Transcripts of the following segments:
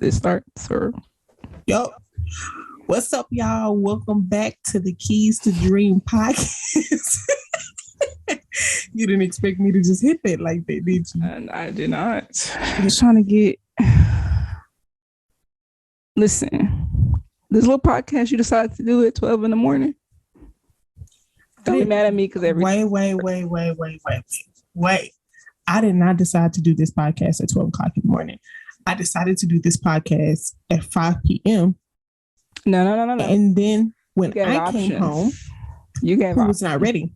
It starts or Yup. What's up, y'all? Welcome back to the Keys to Dream podcast. You didn't expect me to just hit that like that, did you? And I did not. I was trying to get. Listen, this little podcast you decided to do at 12 in the morning. Don't be mad at me because Wait. I did not decide to do this podcast at 12 o'clock in the morning. I decided to do this podcast at 5 p.m. No. And then when I came home, you was not ready.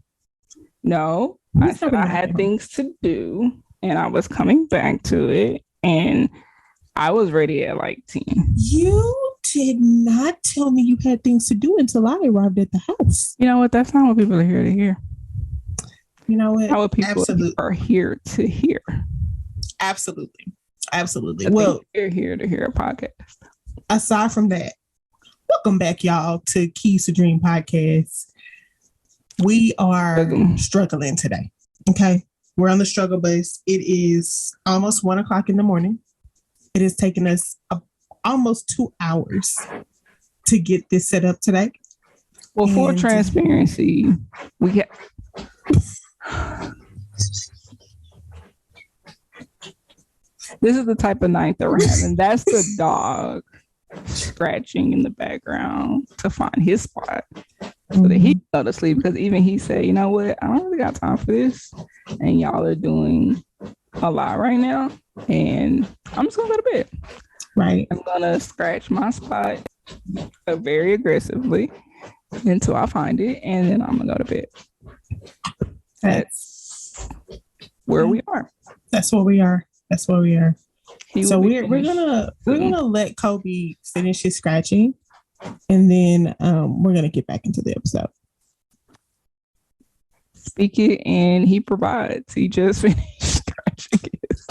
No, I said I had things to do and I was coming back to it and I was ready at like 10. You did not tell me you had things to do until I arrived at the house. You know what? That's not what people are here to hear. You know what? How people are here to hear. Absolutely. Well, you're here to hear a podcast. Aside from that, welcome back, y'all, to Keys to Dream podcast. We are struggling today. Okay. We're on the struggle bus. It is almost 1 o'clock in the morning. It has taken us almost 2 hours to get this set up today. Well, for transparency, we get. This is the type of night that we're having. That's the dog scratching in the background to find his spot so that he can go to sleep. Because even he said, you know what? I don't really got time for this. And y'all are doing a lot right now. And I'm just going to go to bed. Right. I'm going to scratch my spot very aggressively until I find it. And then I'm going to go to bed. That's where we are. That's where we are. So we're gonna let Kobe finish his scratching, and then we're gonna get back into the episode. Speak it, and he provides. He just finished scratching his.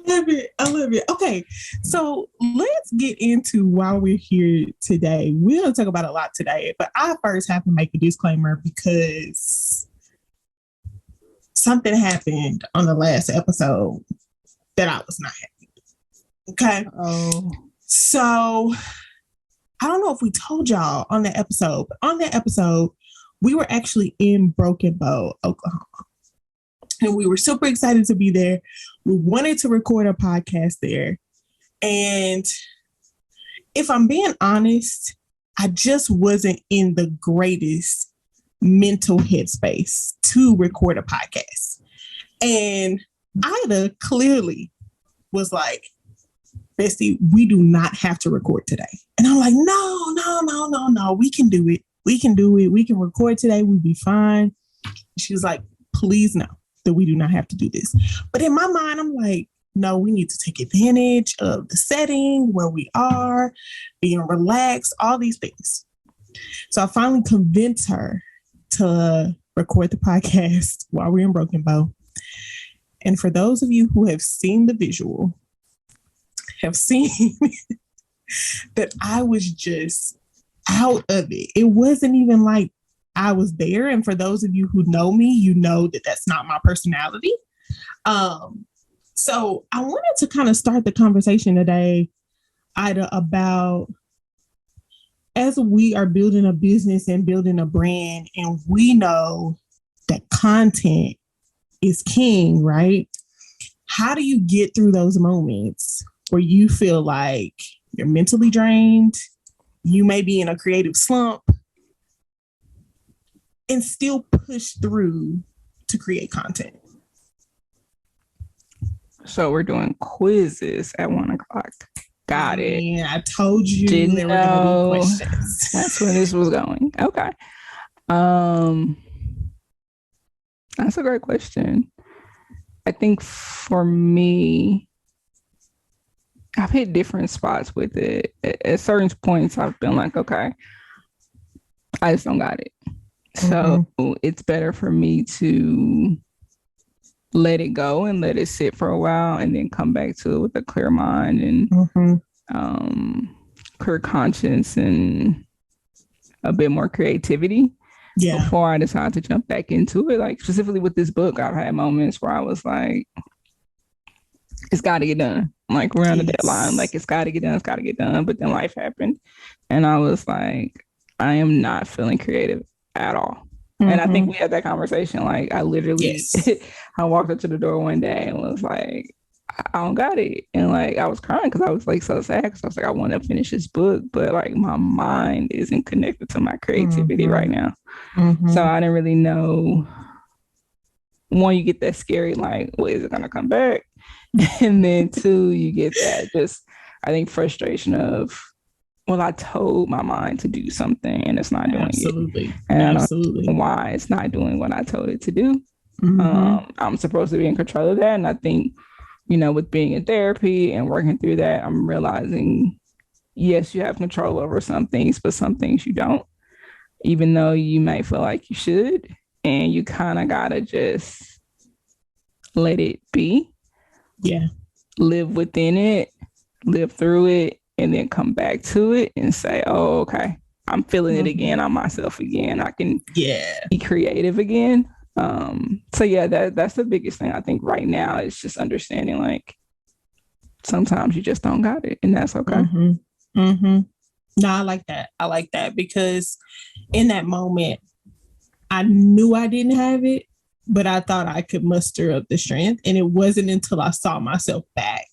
I love it. Okay, so let's get into why we're here today. We're gonna talk about a lot today, but I first have to make a disclaimer because something happened on the last episode that I was not happy with. Okay. Oh. So I don't know if we told y'all on that episode, but on that episode, we were actually in Broken Bow, Oklahoma. And we were super excited to be there. We wanted to record a podcast there. And if I'm being honest, I just wasn't in the greatest mental headspace to record a podcast. And Ida clearly was like, Bestie, we do not have to record today. And I'm like, no, we can do it. We can record today. We'll be fine. She was like, please no, that we do not have to do this. But in my mind, I'm like, no, we need to take advantage of the setting where we are, being relaxed, all these things. So I finally convinced her to record the podcast while we're in Broken Bow. And for those of you who have seen the visual, have seen that I was just out of it. It wasn't even like I was there. And for those of you who know me, you know that that's not my personality. So I wanted to kind of start the conversation today, Ida, about as we are building a business and building a brand, and we know that content is king, right? How do you get through those moments where you feel like you're mentally drained, you may be in a creative slump, and still push through to create content? So we're doing quizzes at 1 o'clock. Got it. Yeah, I told you there were going to be questions. That's where this was going. Okay. That's a great question. I think for me, I've hit different spots with it. At certain points, I've been like, okay, I just don't got it. So it's better for me to let it go and let it sit for a while and then come back to it with a clear mind and clear conscience and a bit more creativity before I decide to jump back into it. Like specifically with this book, I've had moments where I was like, it's got to get done. Like we're on the deadline. Yes. Like it's got to get done. It's got to get done. But then life happened, and I was like, I am not feeling creative at all. And I think Mm-hmm. we had that conversation. Like I literally, Yes. I walked up to the door one day and was like, I don't got it. And like I was crying because I was like so sad because I was like, I want to finish this book, but like my mind isn't connected to my creativity Mm-hmm. right now. So Mm-hmm. I didn't really know. One, you get that scary, like, well, is it gonna come back? And then two, you get that just I think frustration of, well, I told my mind to do something and it's not doing it. Absolutely. And I don't know Absolutely. why it's not doing what I told it to do. Mm-hmm. I'm supposed to be in control of that. And I think, with being in therapy and working through that, I'm realizing, yes, you have control over some things, but some things you don't, even though you may feel like you should. And you kind of got to just let it be, Yeah. live within it, live through it, and then come back to it and say, oh, okay, I'm feeling it Mm-hmm. again. I'm myself again. I can Yeah. be creative again. So yeah, that's the biggest thing I think right now is just understanding like sometimes you just don't got it, and that's okay. Mm-hmm. Mm-hmm. No, I like that. I like that because in that moment, I knew I didn't have it, but I thought I could muster up the strength. And it wasn't until I saw myself back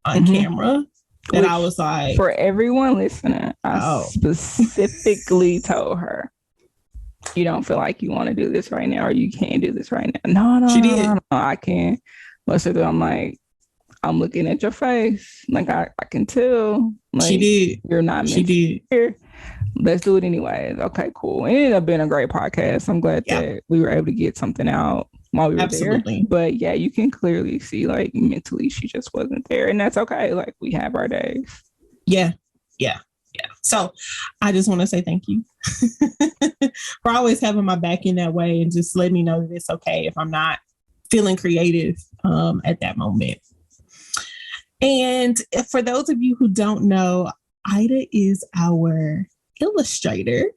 on Mm-hmm. camera that I Which was like, for everyone listening, I oh, specifically told her, you don't feel like you want to do this right now or you can't do this right now. No, no, she no, no, did. no. I can't. Most of them, I'm like, I'm looking at your face. Like I can tell. She Like did. you're not She meant to did. be here. Let's do it anyways. Okay, cool. It ended up being a great podcast. I'm glad Yeah, that we were able to get something out while we were there. absolutely. But yeah, you can clearly see like mentally she just wasn't there. And that's okay. Like we have our days. Yeah, yeah, yeah. So I just want to say thank you for always having my back in that way and just letting me know that it's okay if I'm not feeling creative at that moment. And for those of you who don't know, Ida is our illustrator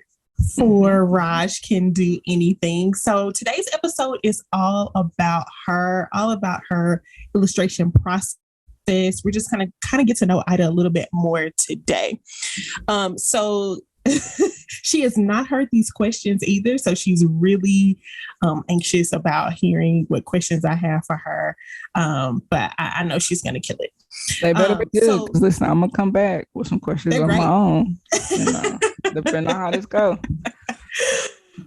for Raj Can Do Anything. So today's episode is all about her illustration process. We're just kind of get to know Ida a little bit more today. So she has not heard these questions either. So she's really anxious about hearing what questions I have for her. But I know she's going to kill it. They better be good. Because listen, I'm going to come back with some questions of my own. Depending on how this goes.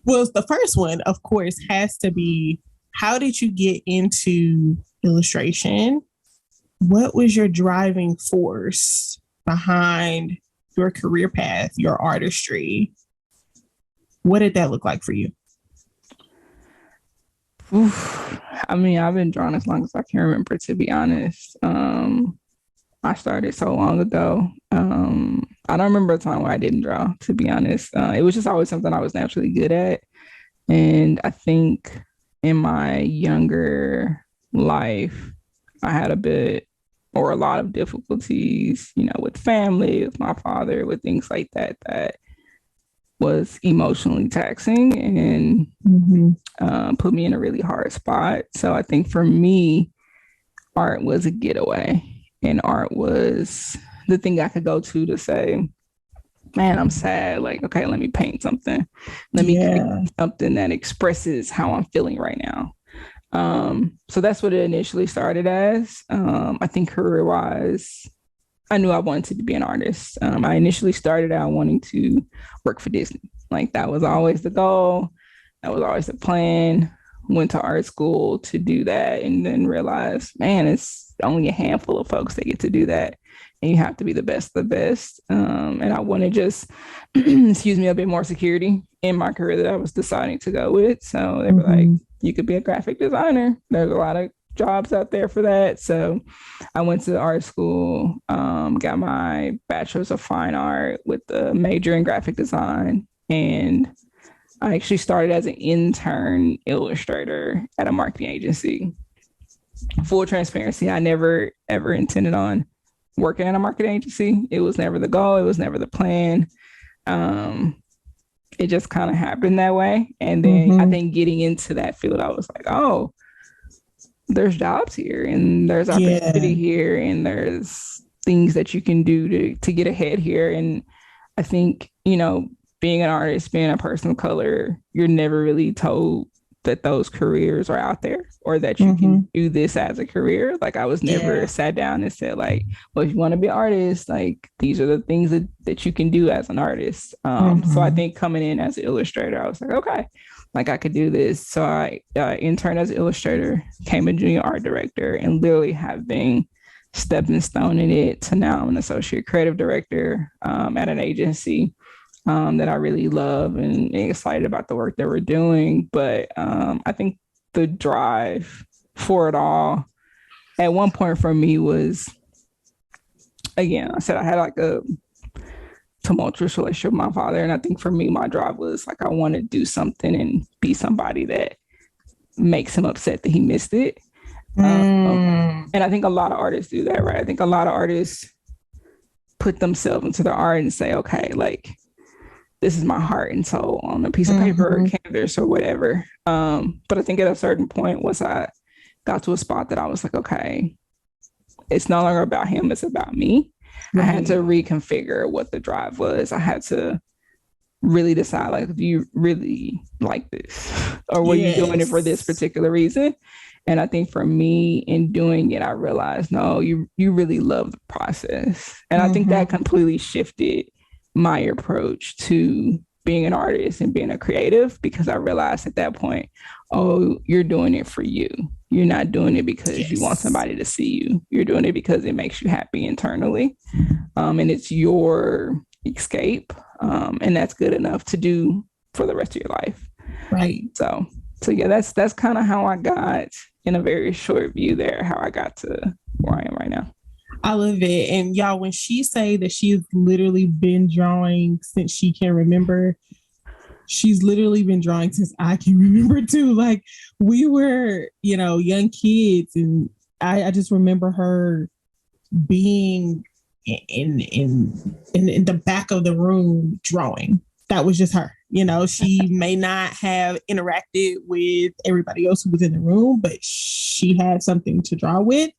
Well, the first one, of course, has to be, how did you get into illustration? What was your driving force behind your career path, your artistry? What did that look like for you? Oof. I mean, I've been drawing as long as I can remember, to be honest. I started so long ago. I don't remember a time where I didn't draw, to be honest. It was just always something I was naturally good at. And I think in my younger life, I had a lot of difficulties, with family, with my father, with things like that, that was emotionally taxing and put me in a really hard spot. So I think for me, art was a getaway, and art was the thing I could go to say, man, I'm sad. Like, okay, let me paint something. Let me create something that expresses how I'm feeling right now. So that's what it initially started as. I think career-wise, I knew I wanted to be an artist. I initially started out wanting to work for Disney. Like that was always the goal. That was always the plan. Went to art school to do that and then realized, man, it's only a handful of folks that get to do that. And you have to be the best of the best. And I wanted just, excuse me, a bit more security in my career that I was deciding to go with. So they were like, you could be a graphic designer. There's a lot of jobs out there for that. So I went to art school, got my bachelor's of fine art with a major in graphic design. And I actually started as an intern illustrator at a marketing agency. Full transparency, I never ever intended on working at a marketing agency. It was never the goal. It was never the plan. It just kind of happened that way. And then I think getting into that field, I was like, oh, there's jobs here and there's Yeah. opportunity here and there's things that you can do to get ahead here. And I think, being an artist, being a person of color, you're never really told that those careers are out there or that you can Mm-hmm. do this as a career. Like I was never Yeah. sat down and said like, well, if you want to be an artist, like these are the things that you can do as an artist. So I Mm-hmm. think coming in as an illustrator, I was like, okay, like I could do this. So I interned as an illustrator, became a junior art director, and literally have been stepping stone in it to now I'm an associate creative director at an agency that I really love and excited about the work that we're doing. But I think the drive for it all at one point for me was, again, I said I had like a tumultuous relationship with my father. And I think for me, my drive was like, I want to do something and be somebody that makes him upset that he missed it. Mm. And I think a lot of artists do that, right? I think a lot of artists put themselves into their art and say, okay, like this is my heart and soul on a piece of paper or Mm-hmm. canvas or whatever. But I think at a certain point, once I got to a spot that I was like, okay, it's no longer about him, it's about me. I had to Right. reconfigure what the drive was. I had to really decide, like, do you really like this? Or were you doing it for this Yes. particular reason? And I think for me in doing it, I realized, no, you really love the process. And I think that Mm-hmm. completely shifted my approach to being an artist and being a creative because I realized at that point, oh, you're doing it for you. You're not doing it because you want Yes. somebody to see you. You're doing it because it makes you happy internally. And it's your escape. And that's good enough to do for the rest of your life. Right. So, so yeah, that's kind of how I got in a very short view there, how I got to where I am right now. I love it. And y'all, when she say that she's literally been drawing since she can remember, she's literally been drawing since I can remember too. Like we were, young kids, and I just remember her being in the back of the room drawing. That was just her. She may not have interacted with everybody else who was in the room, but she had something to draw with.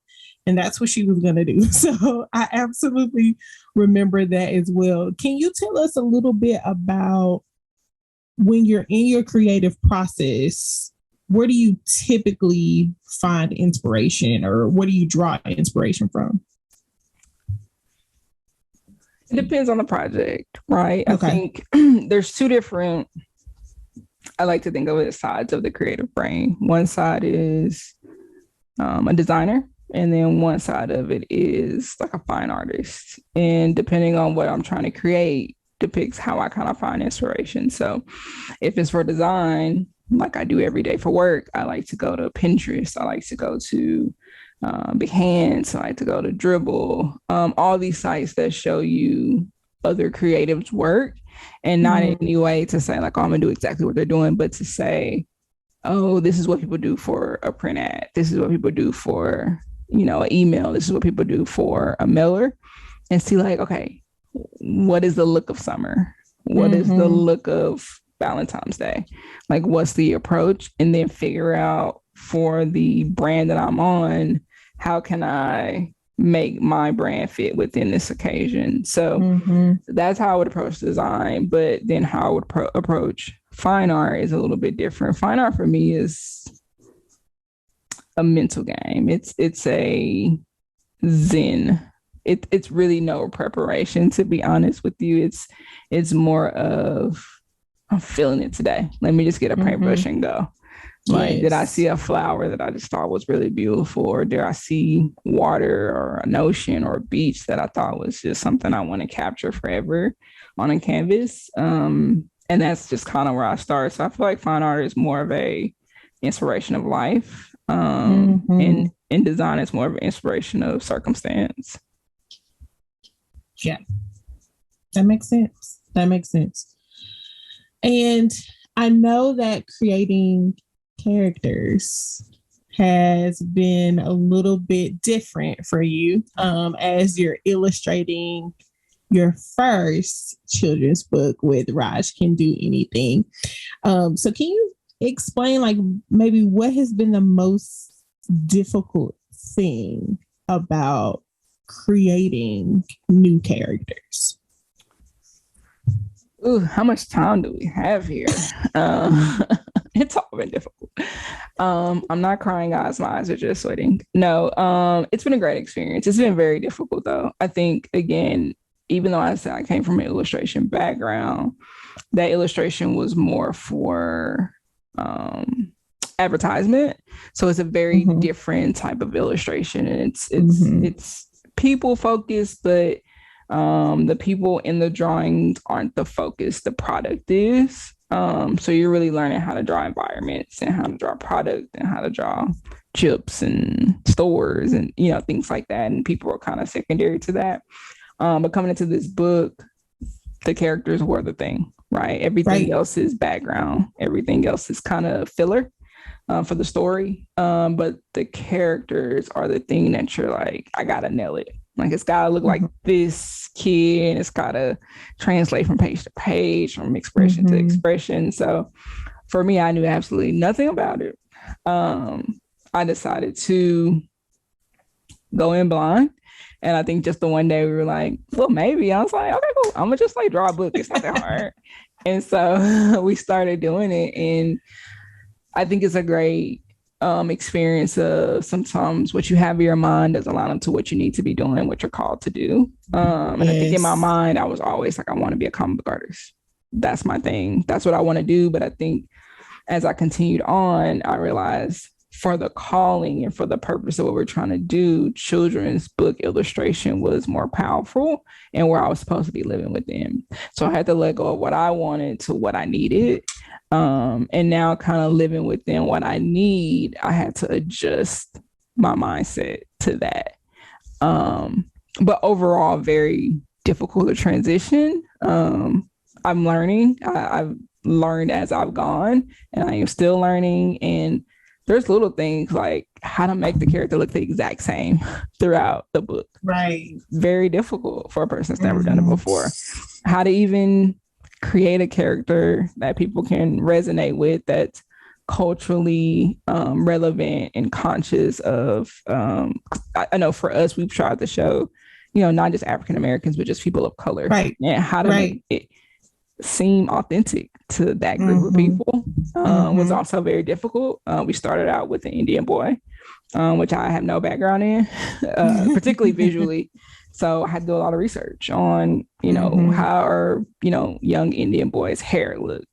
And that's what she was going to do. So I absolutely remember that as well. Can you tell us a little bit about when you're in your creative process? Where do you typically find inspiration, or what do you draw inspiration from? It depends on the project, right? I Okay. think there's two different, I like to think of it, sides of the creative brain. One side is a designer, and then one side of it is like a fine artist. And depending on what I'm trying to create, depicts how I kind of find inspiration. So if it's for design, like I do every day for work, I like to go to Pinterest. I like to go to Behance. I like to go to Dribble. All these sites that show you other creatives' work, and not in Mm-hmm. any way to say like, oh, I'm gonna do exactly what they're doing, but to say, oh, this is what people do for a print ad. This is what people do for, an email. This is what people do for a mailer, and see like, okay, what is the look of summer? What is the Mm-hmm. look of Valentine's Day? Like, what's the approach? And then figure out for the brand that I'm on, how can I make my brand fit within this occasion? So Mm-hmm. that's how I would approach design. But then how I would approach fine art is a little bit different. Fine art for me is a mental game. It's a zen. It's really no preparation, to be honest with you. It's more of, I'm feeling it today. Let me just get a Mm-hmm. paintbrush and go. Like, did I see Yes. a flower that I just thought was really beautiful? Or did I see water or an ocean or a beach that I thought was just something I want to capture forever on a canvas? And that's just kind of where I start. So I feel like fine art is more of a inspiration of life. And Mm-hmm. in design, it's more of an inspiration of circumstance. Yeah, that makes sense. That makes sense. And I know that creating characters has been a little bit different for you, as you're illustrating your first children's book with Raj Can Do Anything. So can you explain, like, maybe what has been the most difficult thing about creating new characters? Ooh, how much time do we have here? It's all been difficult. I'm not crying, guys. My eyes are just sweating. No, it's been a great experience. It's been very difficult though. I think again, even though I said I came from an illustration background, that illustration was more for advertisement. So it's a very different type of illustration, and it's people focused, but the people in the drawings aren't the focus. The product is. So you're really learning how to draw environments and how to draw product and how to draw chips and stores and things like that. And people are kind of secondary to that. But coming into this book, the characters were the thing, right? Everything else is background. Everything else is kind of filler for the story. But the characters are the thing that you're like, I gotta nail it. Like it's gotta look like this kid. It's gotta translate from page to page, from expression to expression. So for me, I knew absolutely nothing about it. I decided to go in blind. And I think just the one day we were like, well, maybe. I was like, okay, cool. I'm gonna just like draw a book. It's not that hard. And so we started doing it. And I think it's a great experience of sometimes what you have in your mind doesn't line up to what you need to be doing, what you're called to do. And I think in my mind, I was always like, I want to be a comic book artist. That's my thing. That's what I want to do. But I think as I continued on, I realized for the calling and for the purpose of what we're trying to do, children's book illustration was more powerful and where I was supposed to be living within. So I had to let go of what I wanted to what I needed. And now kind of living within what I need, I had to adjust my mindset to that. But overall, very difficult to transition. I'm learning. I've learned as I've gone, and I am still learning. And there's little things like how to make the character look the exact same throughout the book. Right. Very difficult for a person that's never done it before. How to even create a character that people can resonate with, that's culturally relevant and conscious of. I know for us, we've tried to show, not just African Americans, but just people of color. Right. And how to make it seem authentic to that group of people was also very difficult. We started out with an Indian boy, which I have no background in, particularly visually. So I had to do a lot of research on, how are, young Indian boys' hair look,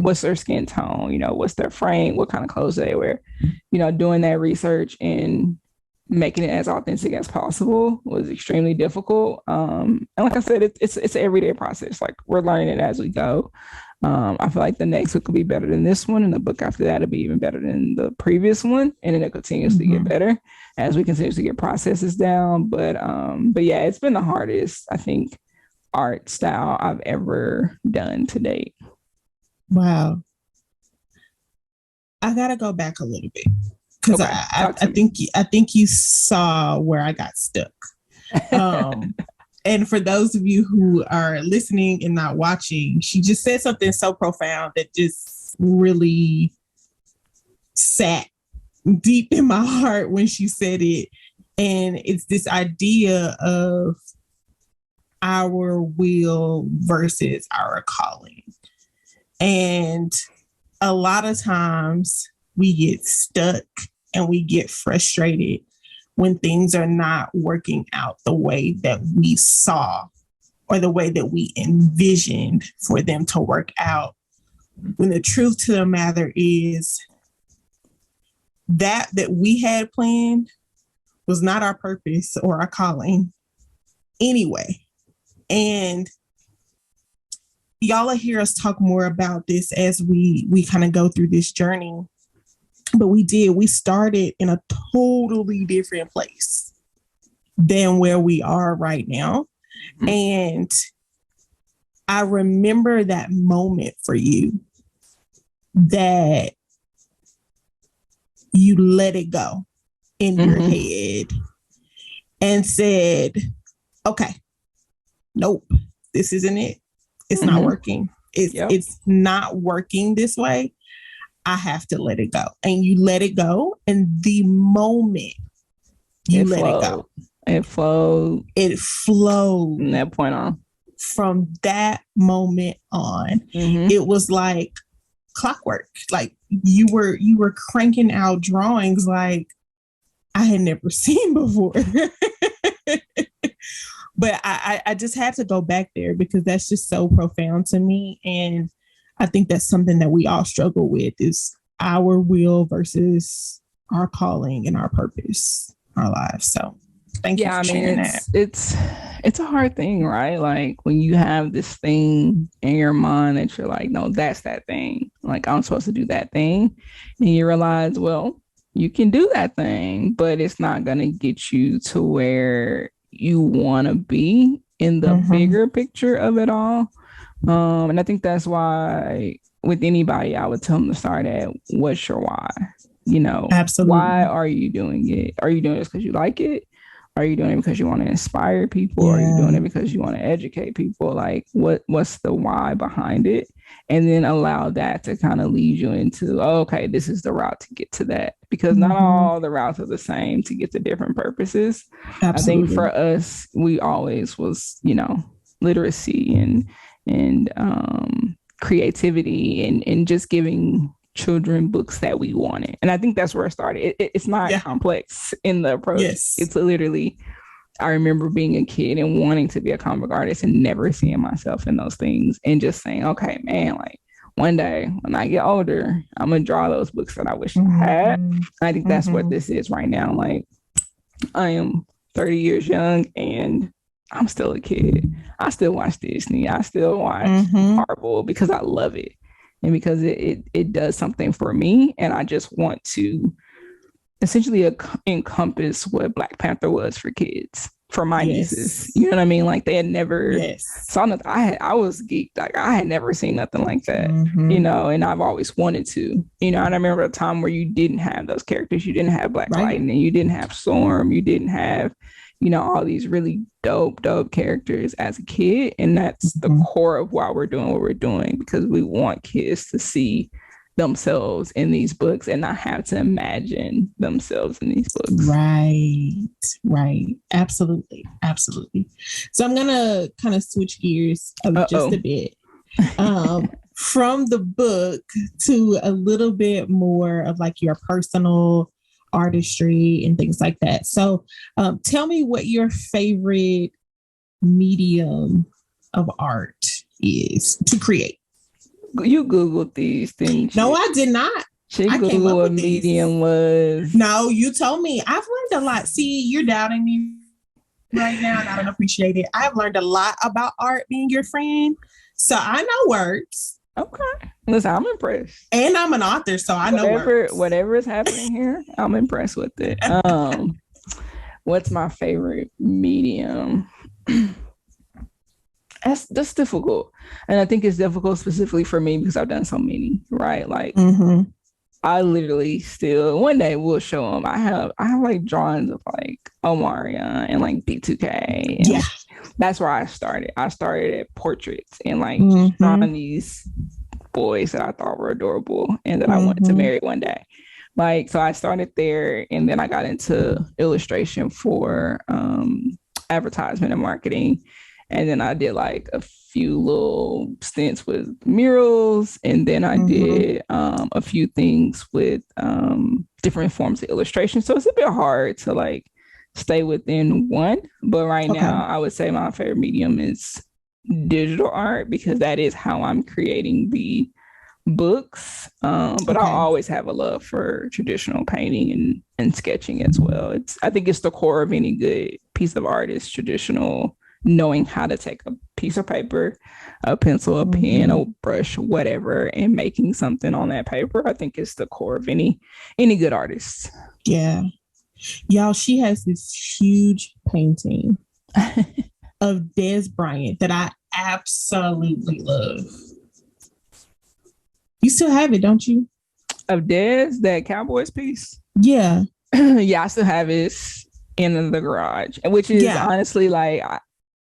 what's their skin tone, what's their frame, what kind of clothes they wear, doing that research and making it as authentic as possible was extremely difficult. And like I said, it's an everyday process. Like we're learning it as we go. I feel like the next book will be better than this one, and the book after that will be even better than the previous one, and then it continues to get better as we continue to get processes down. But yeah, it's been the hardest, I think, art style I've ever done to date. Wow. I gotta go back a little bit because I think you saw where I got stuck. And for those of you who are listening and not watching, she just said something so profound that just really sat deep in my heart when she said it. And it's this idea of our will versus our calling. And a lot of times we get stuck and we get frustrated when things are not working out the way that we saw or the way that we envisioned for them to work out. When the truth to the matter is that we had planned was not our purpose or our calling anyway. And y'all will hear us talk more about this as we kind of go through this journey. But we started in a totally different place than where we are right now. And I remember that moment for you that you let it go in your head and said, okay, nope, this isn't it. It's not working. It's not working this way. I have to let it go. And you let it go. And the moment you It let it flowed. go, It flowed it flowed. from that point on. From that moment on, it was like clockwork. Like you were cranking out drawings like I had never seen before. But I just had to go back there because that's just so profound to me. And I think that's something that we all struggle with is our will versus our calling and our purpose, our lives. So thank you for sharing that. It's a hard thing, right? Like when you have this thing in your mind that you're like, no, that's that thing. Like I'm supposed to do that thing. And you realize, well, you can do that thing, but it's not gonna get you to where you want to be in the bigger picture of it all. And I think that's why with anybody, I would tell them to start at what's your why? You know, Absolutely. Why are you doing it? Are you doing this because you like it? Are you doing it because you want to inspire people? Are you doing it because you want to educate people? Like what's the why behind it? And then allow that to kind of lead you into, oh, okay, this is the route to get to that. Because not all the routes are the same to get to different purposes. Absolutely. I think for us, we always was, literacy and creativity and just giving children books that we wanted. And I think that's where it started. It's not complex in the approach. Yes. It's literally, I remember being a kid and wanting to be a comic artist and never seeing myself in those things and just saying, okay, man, like one day when I get older, I'm going to draw those books that I wish I had. And I think that's what this is right now. Like I am 30 years young and I'm still a kid. I still watch Disney. I still watch Marvel because I love it. And because it does something for me, and I just want to essentially encompass what Black Panther was for kids, for my nieces. You know what I mean? Like they had never saw nothing. I was geeked. Like I had never seen nothing like that, and I've always wanted to, and I remember a time where you didn't have those characters. You didn't have Black Lightning. You didn't have Storm. You didn't have, all these really dope characters as a kid. And that's the core of why we're doing what we're doing, because we want kids to see themselves in these books and not have to imagine themselves in these books. Right. Absolutely. So I'm going to kind of switch gears just a bit. From the book to a little bit more of like your personal artistry and things like that. So tell me what your favorite medium of art is to create. You Googled these things. No, I did not. She Googled what medium was. No, you told me. I've learned a lot. See, you're doubting me right now and I don't appreciate it. I've learned a lot about art being your friend. So I know words. Okay. Listen, I'm impressed. And I'm an author, so I know words. Whatever is happening here, I'm impressed with it. What's my favorite medium? That's difficult. And I think it's difficult specifically for me because I've done so many, right? Like I literally still, one day we'll show them. I have like drawings of like Omarion and like B2K. And that's where I started. I started at portraits and like just drawing these boys that I thought were adorable and that I wanted to marry one day. Like, so I started there and then I got into illustration for advertisement and marketing. And then I did like a few little stints with murals. And then I did a few things with different forms of illustration. So it's a bit hard to like stay within one. But right now, I would say my favorite medium is digital art because that is how I'm creating the books. But I'll always have a love for traditional painting and sketching as well. I think it's the core of any good piece of art is traditional, knowing how to take a piece of paper, a pencil, a pen, a brush, whatever, and making something on that paper. I think it's the core of any good artist. Yeah. Y'all, she has this huge painting of Des Bryant that I absolutely love. You still have it, don't you? Of Des, that Cowboys piece? Yeah. Yeah, I still have it in the garage, which is honestly like,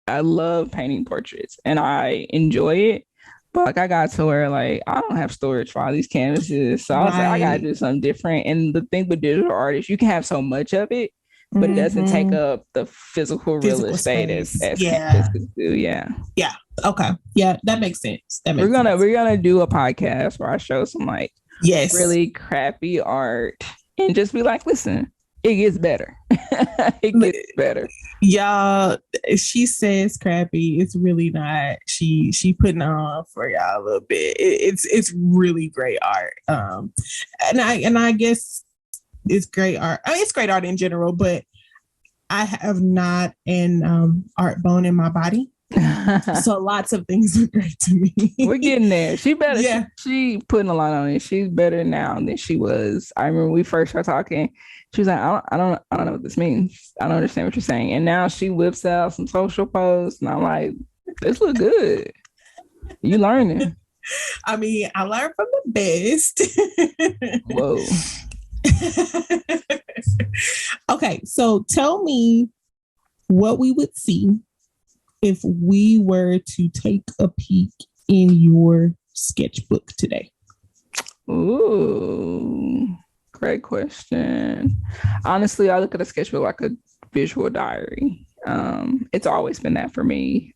I love painting portraits and I enjoy it. But like I got to where like I don't have storage for all these canvases. So I was like, I gotta Right. do something different. And the thing with digital artists, you can have so much of it, but it doesn't take Mm-hmm. up the physical real Physical estate space. as Yeah. canvases do. Yeah. Yeah. Okay. Yeah, that makes sense. That We're makes gonna sense. we're gonna do a podcast where I show some like Yes. really crappy art and just be like, listen, it gets better. It gets better. Y'all, she says crappy. It's really not. She putting on for y'all a little bit. It's really great art. And I guess it's great art. I mean, it's great art in general, but I have not an art bone in my body. So lots of things are great to me. We're getting there. She better. Yeah. She putting a lot on it. She's better now than she was. I remember we first started talking. She was like, I don't know what this means. I don't understand what you're saying. And now she whips out some social posts, and I'm like, this look good. You learning? I mean, I learned from the best. Whoa. Okay, so tell me what we would see if we were to take a peek in your sketchbook today. Ooh, great question. Honestly, I look at a sketchbook like a visual diary. It's always been that for me.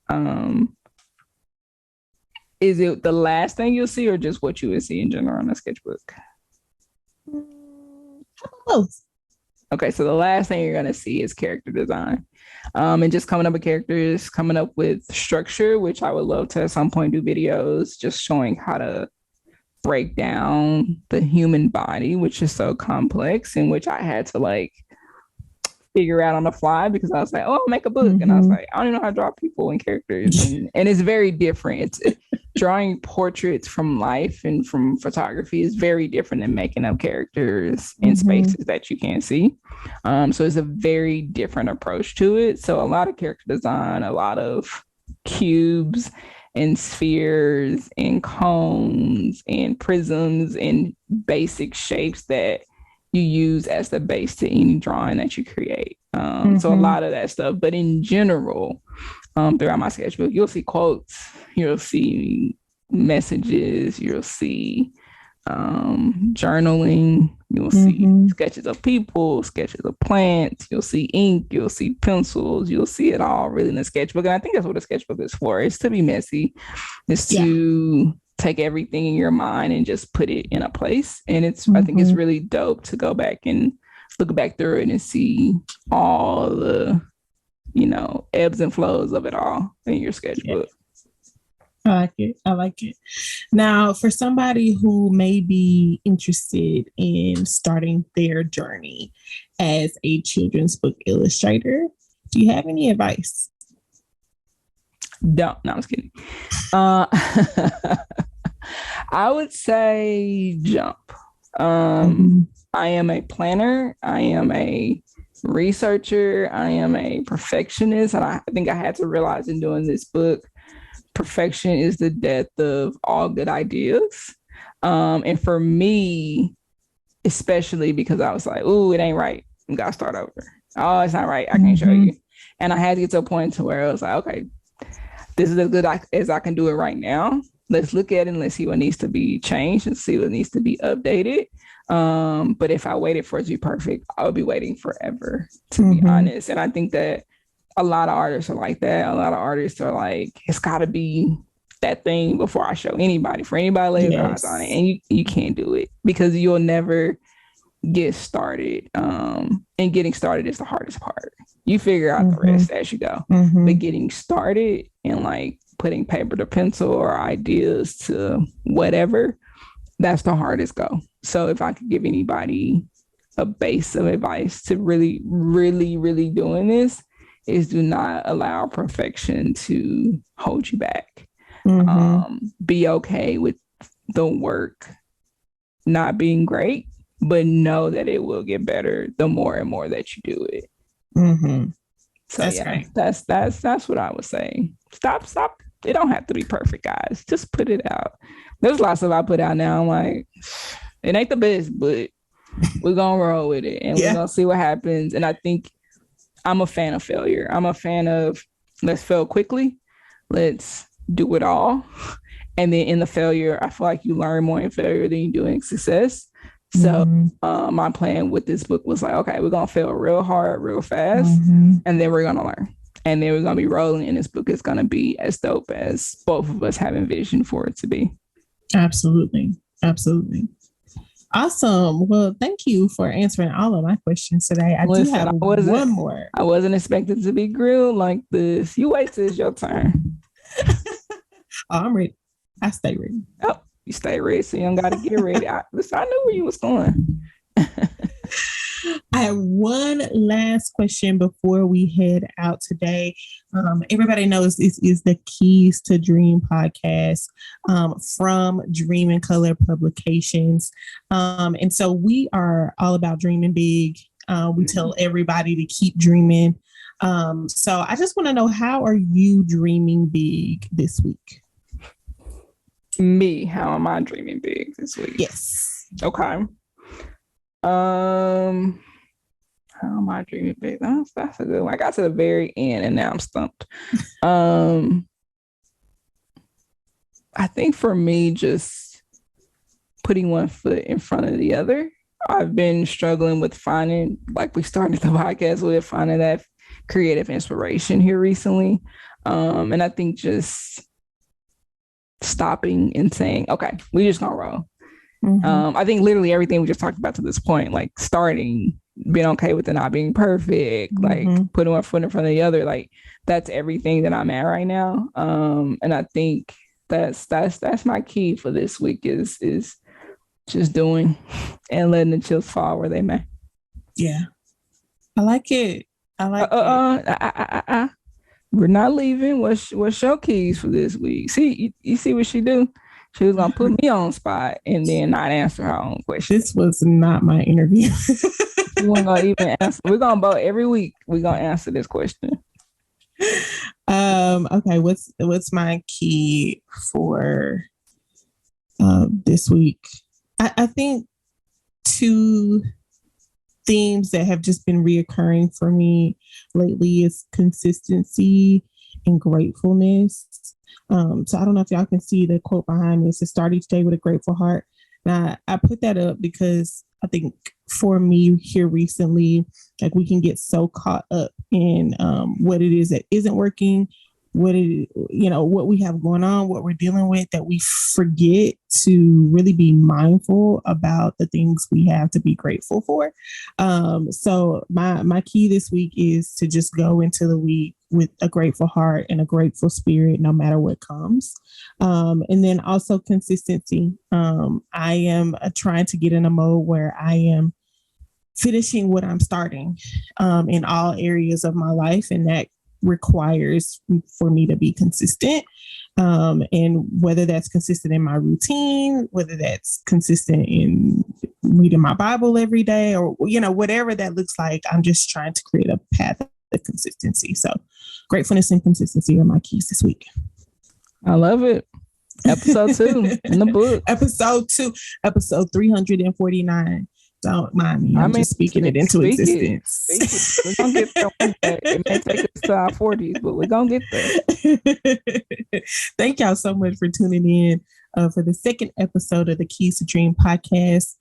Is it the last thing you'll see or just what you would see in general on a sketchbook? Both. Okay, so the last thing you're gonna see is character design. And just coming up with characters, coming up with structure, which I would love to at some point do videos just showing how to break down the human body, which is so complex, in which I had to like figure out on the fly because I was like, oh, I'll make a book. Mm-hmm. And I was like, I don't even know how to draw people and characters. And it's very different. It's drawing portraits from life and from photography is very different than making up characters in spaces that you can't see. So it's a very different approach to it. So a lot of character design, a lot of cubes and spheres and cones and prisms and basic shapes that you use as the base to any drawing that you create. So a lot of that stuff. But in general, throughout my sketchbook, you'll see quotes, you'll see messages, you'll see journaling, you'll see sketches of people, sketches of plants, you'll see ink, you'll see pencils, you'll see it all really in the sketchbook. And I think that's what a sketchbook is for. It's to be messy. It's to take everything in your mind and just put it in a place. And it's I think it's really dope to go back and look back through it and see all the, you know, ebbs and flows of it all in your sketchbook. I like it. I like it. Now, for somebody who may be interested in starting their journey as a children's book illustrator, do you have any advice? No, I was kidding. I would say jump. I am a planner. I am a researcher. I am a perfectionist. And I think I had to realize in doing this book, perfection is the death of all good ideas. And for me, especially because I was like, ooh, it ain't right. We got to start over. Oh, it's not right. I can't show you. And I had to get to a point to where I was like, okay, this is as good as I can do it right now. Let's look at it and let's see what needs to be changed and see what needs to be updated. But if I waited for it to be perfect, I would be waiting forever, to be honest. And I think that a lot of artists are like that. A lot of artists are like, it's got to be that thing before I show anybody, for anybody to lay their eyes on it. And you can't do it because you'll never get started. And getting started is the hardest part. You figure out the rest as you go. But getting started and like putting paper to pencil or ideas to whatever, that's the hardest go. So if I could give anybody a base of advice to really, really, really doing this, is do not allow perfection to hold you back. Be okay with the work not being great, but know that it will get better the more and more that you do it. So that's right. That's what I would say. Stop. It don't have to be perfect, guys. Just put it out. There's lots of I put out now. I'm like, it ain't the best, but we're gonna roll with it and we're gonna see what happens. And I think I'm a fan of failure. I'm a fan of let's fail quickly. Let's do it all And then in the failure, I feel like you learn more in failure than you do in success. So my plan with this book was like, okay, we're gonna fail real hard, real fast, and then we're gonna learn. And then we're gonna be rolling, and this book is gonna be as dope as both of us have envisioned for it to be. Absolutely. Absolutely. Awesome. Well, thank you for answering all of my questions today. I do have one more. I wasn't expected to be grilled like this. You wait till it's your turn. I'm ready. I stay ready. Oh, you stay ready, so you don't got to get ready. I knew where you was going. I have one last question before we head out today. Everybody knows this is the Keys to Dream podcast from Dream in Color Publications. And so we are all about dreaming big. We tell everybody to keep dreaming. So I just want to know, how are you dreaming big this week? Me, how am I dreaming big this week? Yes. Okay. How am I dreaming big? That's a good one. I got to the very end and now I'm stumped. I think for me, just putting one foot in front of the other. I've been struggling with finding, like we started the podcast with, finding that creative inspiration here recently. And I think just stopping and saying, okay, we just gonna roll. I think literally everything we just talked about to this point, like starting, being okay with it not being perfect, like putting one foot in front of the other, like that's everything that I'm at right now. And I think that's my key for this week is just doing and letting the chips fall where they may. Yeah, I like it. I like it. We're not leaving. What's your keys for this week? See, you see what she do? She was gonna put me on spot and then not answer her own question. This was not my interview. We weren't gonna even answer. We're gonna vote every week. We're gonna answer this question. Okay, what's my key for this week? I think two themes that have just been reoccurring for me lately is consistency and gratefulness. So I don't know if y'all can see the quote behind me. It says, "Start each day with a grateful heart." Now, I put that up because I think for me here recently, like we can get so caught up in what it is that isn't working, what we have going on, what we're dealing with, that we forget to really be mindful about the things we have to be grateful for. So my key this week is to just go into the week with a grateful heart and a grateful spirit, no matter what comes. And then also consistency. I am trying to get in a mode where I am finishing what I'm starting in all areas of my life, and that requires for me to be consistent, and whether that's consistent in my routine, whether that's consistent in reading my Bible every day, or whatever that looks like, I'm just trying to create a path of consistency. So gratefulness and consistency are my keys this week. I love it. Episode 2 in the book. Episode 2, episode 349. Don't mind me. I'm just speaking it into existence. We're going to get there one day. It may take us to our 40s, but we're going to get there. Thank y'all so much for tuning in for the second episode of the Keys to Dream podcast.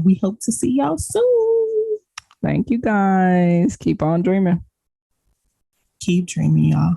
We hope to see y'all soon. Thank you, guys. Keep on dreaming. Keep dreaming, y'all.